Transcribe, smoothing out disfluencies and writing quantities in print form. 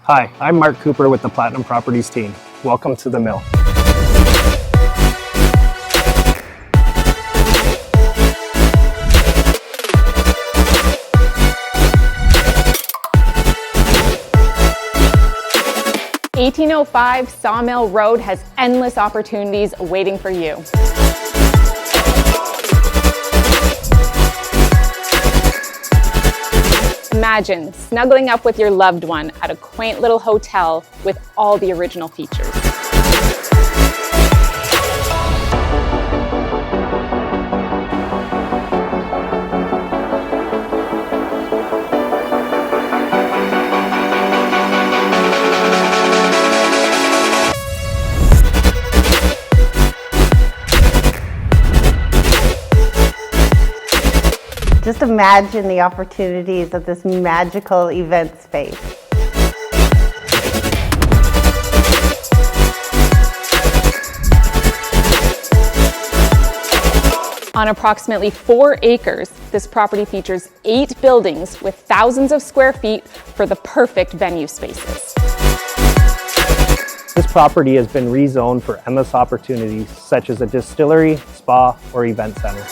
Hi, I'm Mark Cooper with the Platinum Properties team. Welcome to the Mill. (1805) Sawmill Road has endless opportunities waiting for you. Imagine snuggling up with your loved one at a quaint little hotel with all the original features. Just imagine the opportunities of this magical event space. On approximately 4 acres, this property features 8 buildings with thousands of square feet for the perfect venue spaces. This property has been rezoned for endless opportunities such as a distillery, spa, or event center.